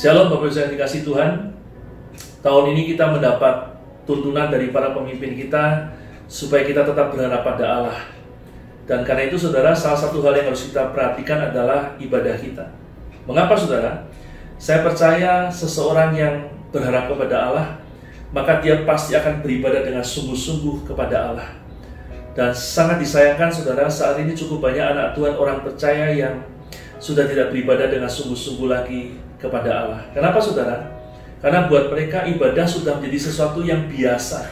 Shalom Bapak Ibu yang dikasihi Tuhan. Tahun ini kita mendapat tuntunan dari para pemimpin kita supaya kita tetap berharap pada Allah. Dan karena itu saudara, salah satu hal yang harus kita perhatikan adalah ibadah kita. Mengapa saudara? Saya percaya seseorang yang berharap kepada Allah, maka dia pasti akan beribadah dengan sungguh-sungguh kepada Allah. Dan sangat disayangkan saudara, saat ini cukup banyak anak Tuhan, orang percaya yang sudah tidak beribadah dengan sungguh-sungguh lagi kepada Allah. Kenapa saudara? Karena buat mereka ibadah sudah menjadi sesuatu yang biasa,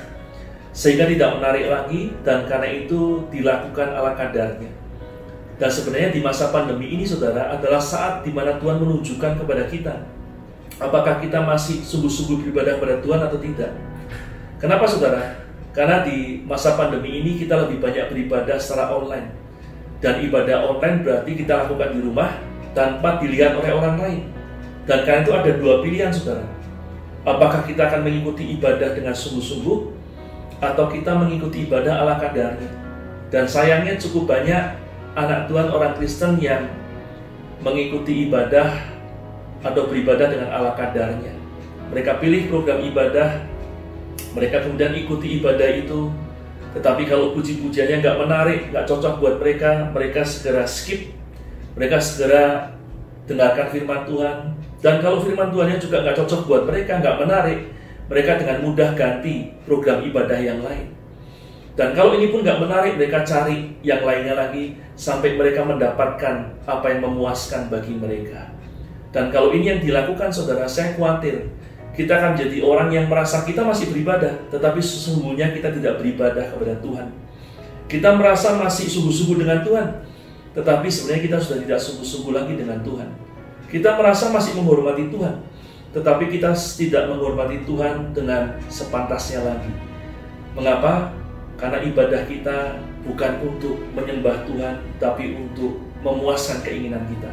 sehingga tidak menarik lagi, dan karena itu dilakukan ala kadarnya. Dan sebenarnya di masa pandemi ini saudara adalah saat di mana Tuhan menunjukkan kepada kita apakah kita masih sungguh-sungguh beribadah kepada Tuhan atau tidak. Kenapa saudara? Karena di masa pandemi ini kita lebih banyak beribadah secara online. Dan ibadah online berarti kita lakukan di rumah tanpa dilihat oleh orang lain. Dan karena itu ada dua pilihan saudara. Apakah kita akan mengikuti ibadah dengan sungguh-sungguh, atau kita mengikuti ibadah ala kadarnya. Dan sayangnya cukup banyak anak Tuhan orang Kristen yang mengikuti ibadah atau beribadah dengan ala kadarnya. Mereka pilih program ibadah, mereka kemudian ikuti ibadah itu, tetapi kalau puji-pujiannya nggak menarik, nggak cocok buat mereka, mereka segera skip, mereka segera dengarkan firman Tuhan. Dan kalau firman Tuhannya juga nggak cocok buat mereka, nggak menarik, mereka dengan mudah ganti program ibadah yang lain. Dan kalau ini pun nggak menarik, mereka cari yang lainnya lagi, sampai mereka mendapatkan apa yang memuaskan bagi mereka. Dan kalau ini yang dilakukan saudara, saya khawatir kita akan jadi orang yang merasa kita masih beribadah, tetapi sesungguhnya kita tidak beribadah kepada Tuhan. Kita merasa masih sungguh-sungguh dengan Tuhan, tetapi sebenarnya kita sudah tidak sungguh-sungguh lagi dengan Tuhan. Kita merasa masih menghormati Tuhan, tetapi kita tidak menghormati Tuhan dengan sepantasnya lagi. Mengapa? Karena ibadah kita bukan untuk menyembah Tuhan, tapi untuk memuaskan keinginan kita.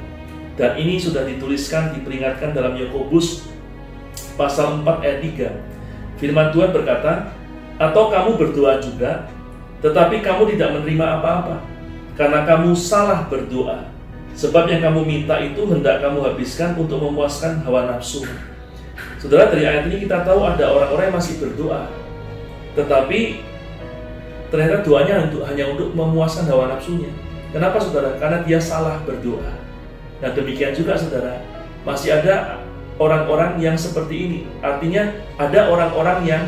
Dan ini sudah dituliskan, diperingatkan dalam Yakobus pasal 4 ayat 3. Firman Tuhan berkata, "Atau kamu berdoa juga, tetapi kamu tidak menerima apa-apa, karena kamu salah berdoa. Sebab yang kamu minta itu hendak kamu habiskan untuk memuaskan hawa nafsu." Saudara, dari ayat ini kita tahu ada orang-orang yang masih berdoa, tetapi ternyata doanya hanya untuk memuaskan hawa nafsunya. Kenapa saudara? Karena dia salah berdoa. Nah demikian juga saudara, masih ada orang-orang yang seperti ini. Artinya ada orang-orang yang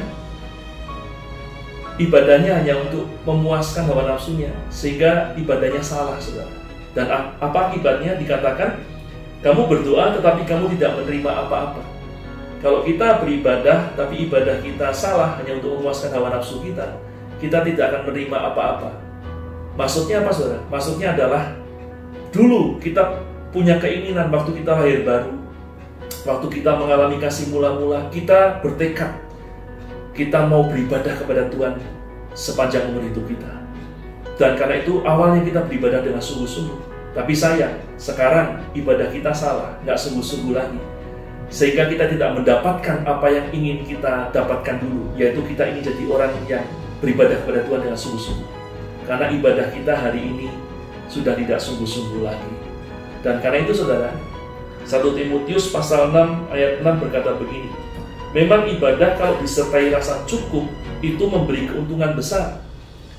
ibadahnya hanya untuk memuaskan hawa nafsunya, sehingga ibadahnya salah saudara. Dan apa akibatnya? Dikatakan, kamu berdoa tetapi kamu tidak menerima apa-apa. Kalau kita beribadah tapi ibadah kita salah hanya untuk memuaskan hawa nafsu kita, kita tidak akan menerima apa-apa. Maksudnya apa saudara? Maksudnya adalah dulu kita punya keinginan waktu kita lahir baru, waktu kita mengalami kasih mula-mula, kita bertekad kita mau beribadah kepada Tuhan sepanjang umur hidup kita. Dan karena itu awalnya kita beribadah dengan sungguh-sungguh. Tapi sayang, sekarang ibadah kita salah, nggak sungguh-sungguh lagi. Sehingga kita tidak mendapatkan apa yang ingin kita dapatkan dulu, yaitu kita ingin jadi orang yang beribadah kepada Tuhan dengan sungguh-sungguh. Karena ibadah kita hari ini sudah tidak sungguh-sungguh lagi. Dan karena itu saudara, 1 Timotius pasal 6 ayat 6 berkata begini, "Memang ibadah kalau disertai rasa cukup itu memberi keuntungan besar."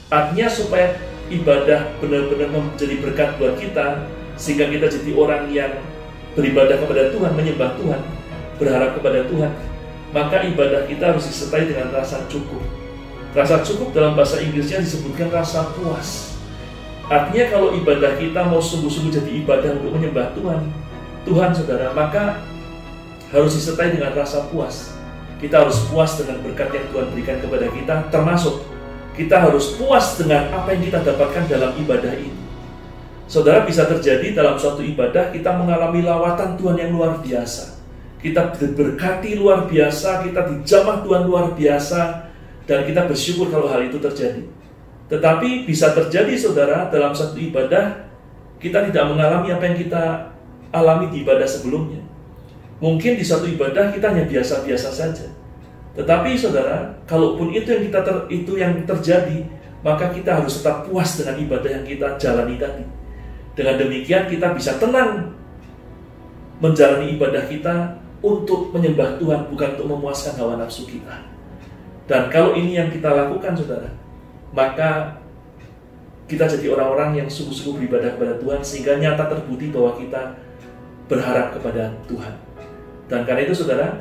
Artinya supaya ibadah benar-benar menjadi berkat buat kita, sehingga kita jadi orang yang beribadah kepada Tuhan, menyembah Tuhan, berharap kepada Tuhan, maka ibadah kita harus disertai dengan rasa cukup. Rasa cukup dalam bahasa Inggrisnya disebutkan rasa puas. Artinya kalau ibadah kita mau sungguh-sungguh jadi ibadah untuk menyembah Tuhan saudara, maka harus disertai dengan rasa puas. Kita harus puas dengan berkat yang Tuhan berikan kepada kita, termasuk kita harus puas dengan apa yang kita dapatkan dalam ibadah ini. Saudara, bisa terjadi dalam suatu ibadah kita mengalami lawatan Tuhan yang luar biasa. Kita diberkati luar biasa, kita dijamah Tuhan luar biasa, dan kita bersyukur kalau hal itu terjadi. Tetapi bisa terjadi saudara, dalam satu ibadah kita tidak mengalami apa yang kita alami di ibadah sebelumnya. Mungkin di satu ibadah kita hanya biasa-biasa saja. Tetapi saudara, kalaupun itu yang terjadi, maka kita harus tetap puas dengan ibadah yang kita jalani tadi. Dengan demikian kita bisa tenang menjalani ibadah kita untuk menyembah Tuhan, bukan untuk memuaskan hawa nafsu kita. Dan kalau ini yang kita lakukan, saudara, maka kita jadi orang-orang yang sungguh-sungguh beribadah kepada Tuhan, sehingga nyata terbukti bahwa kita berharap kepada Tuhan. Dan karena itu, saudara,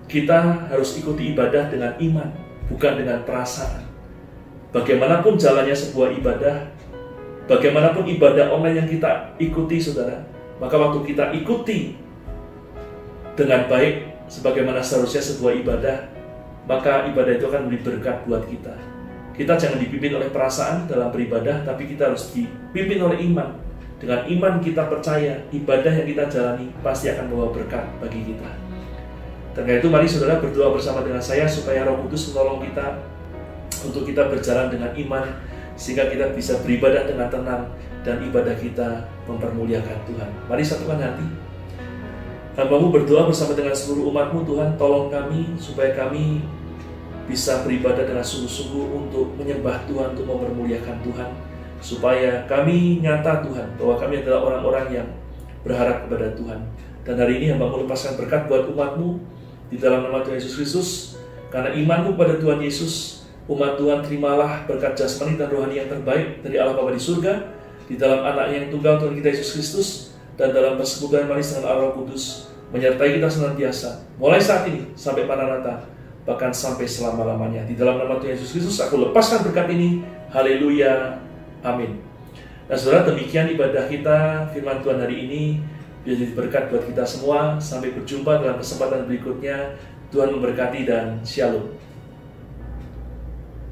kita harus ikuti ibadah dengan iman, bukan dengan perasaan. Bagaimanapun jalannya sebuah ibadah, bagaimanapun ibadah online yang kita ikuti, saudara, maka waktu kita ikuti dengan baik, sebagaimana seharusnya sebuah ibadah, maka ibadah itu akan memberi berkat buat kita. Kita jangan dipimpin oleh perasaan dalam beribadah, tapi kita harus dipimpin oleh iman. Dengan iman kita percaya, ibadah yang kita jalani pasti akan membawa berkat bagi kita. Dan karena itu mari saudara berdoa bersama dengan saya, supaya Roh Kudus menolong kita untuk kita berjalan dengan iman, sehingga kita bisa beribadah dengan tenang, dan ibadah kita mempermuliakan Tuhan. Mari satukan hati. Hamba-Mu berdoa bersama dengan seluruh umat-Mu, Tuhan, tolong kami supaya kami bisa beribadah dengan sungguh-sungguh untuk menyembah Tuhan, untuk mempermuliakan Tuhan, supaya kami nyata, Tuhan, bahwa kami adalah orang-orang yang berharap kepada Tuhan. Dan hari ini hamba-Mu lepaskan berkat buat umat-Mu di dalam nama Tuhan Yesus Kristus. Karena iman-Mu pada Tuhan Yesus, umat Tuhan, terimalah berkat jasmani dan rohani yang terbaik dari Allah Bapa di surga, di dalam Anak-Nya yang tunggal, Tuhan kita Yesus Kristus, dan dalam persekutuan manis dengan Allah Roh Kudus, menyertai kita senantiasa, mulai saat ini sampai Maranatha, bahkan sampai selama-lamanya. Di dalam nama Tuhan Yesus Kristus, aku lepaskan berkat ini. Haleluya. Amin. Nah saudara, demikian ibadah kita, firman Tuhan hari ini, biar jadi berkat buat kita semua. Sampai berjumpa dalam kesempatan berikutnya. Tuhan memberkati dan shalom.